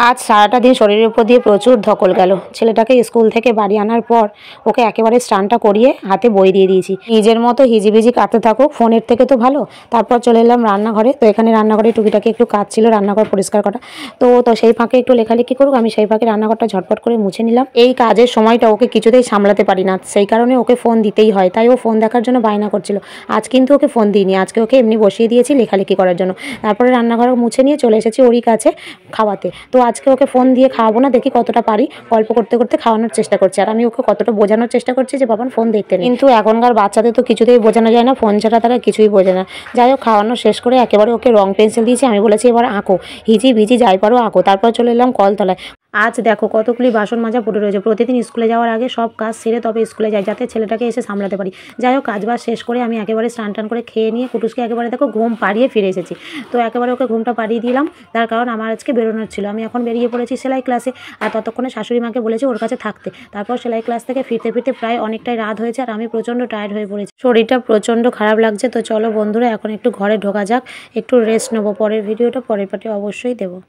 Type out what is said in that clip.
আজ সারাটা দিন শরীরের উপর দিয়ে প্রচুর ধকল গেল। ছেলেটাকে স্কুল থেকে বাড়ি আনার পর ওকে একেবারে স্নানটা করিয়ে হাতে বই দিয়ে দিয়েছি, নিজের মতো হিজিবিজি কাটতে থাকুক, ফোনের থেকে তো ভালো। তারপর চলে এলাম রান্নাঘরে। তো এখানে রান্নাঘরে টুকিটাকি একটু কাজ ছিল, রান্নাঘর পরিষ্কার করা। তো সেই ফাঁকে একটু লেখালেখি করুক, আমি সেই ফাঁকে রান্নাঘরটা ঝটপট করে মুছে নিলাম। এই কাজের সময়টা ওকে কিছুতেই সামলাতে পারি না, সেই কারণে ওকে ফোন দিতেই হয়। তাই ও ফোন দেখার জন্য বায়না করছিল। আজ কিন্তু ওকে ফোন দিইনি, আজকে ওকে এমনি বসিয়ে দিয়েছি লেখালেখি করার জন্য। তারপরে রান্নাঘর মুছে নিয়ে চলে এসেছি ওরই কাছে খাওয়াতে। তো আজকে ওকে ফোন দিয়ে খাওয়াবো না, দেখি কতটা পারি। গল্প করতে করতে খাওয়ানোর চেষ্টা করছি, আর আমি ওকে কতটা বোঝানোর চেষ্টা করছি যে বাবা ফোন দেখতে নেই। কিন্তু এখনকার বাচ্চাদের তো কিছুতেই বোঝানো যায় না, ফোন ছাড়া তারা কিছুই বোঝে না। যাই হোক, খাওয়ানো শেষ করে একেবারে ওকে রং পেন্সিল দিয়েছি। আমি বলেছি এবার আঁকো, হিজি ভিজি যাই পারো আঁকো। তারপর চলে এলাম কলতলায়। আজ দেখো কতগুলি বাসন মাজা পড়ে রয়েছে। প্রতিদিন স্কুলে যাওয়ার আগে সব কাজ সেরে তবে স্কুলে যাই, যাতে ছেলেটাকে এসে সামলাতে পারি। যাই হোক, কাজ বাজ শেষ করে আমি একেবারে স্নান টান করে খেয়ে নিয়ে কুটুসকে একেবারে দেখো ঘুম পাড়িয়ে ফিরে এসেছি। তো একেবারে ওকে ঘুমটা পাড়িয়ে দিলাম, তার কারণ আমার আজকে বেরোনোর ছিল। আমি এখন বেরিয়ে পড়েছি সেলাই ক্লাসে, আর ততক্ষণে শাশুড়ি মাকে বলেছি ওর কাছে থাকতে। তারপর সেলাই ক্লাস থেকে ফিরতে ফিরতে প্রায় অনেকটাই রাত হয়েছে, আর আমি প্রচণ্ড টায়ার্ড হয়ে পড়েছি, শরীরটা প্রচণ্ড খারাপ লাগছে। তো চলো বন্ধুরা, এখন একটু ঘরে ঢোকা যাক, একটু রেস্ট নেবো। পরের ভিডিওটা পরের পার্টে অবশ্যই দেবো।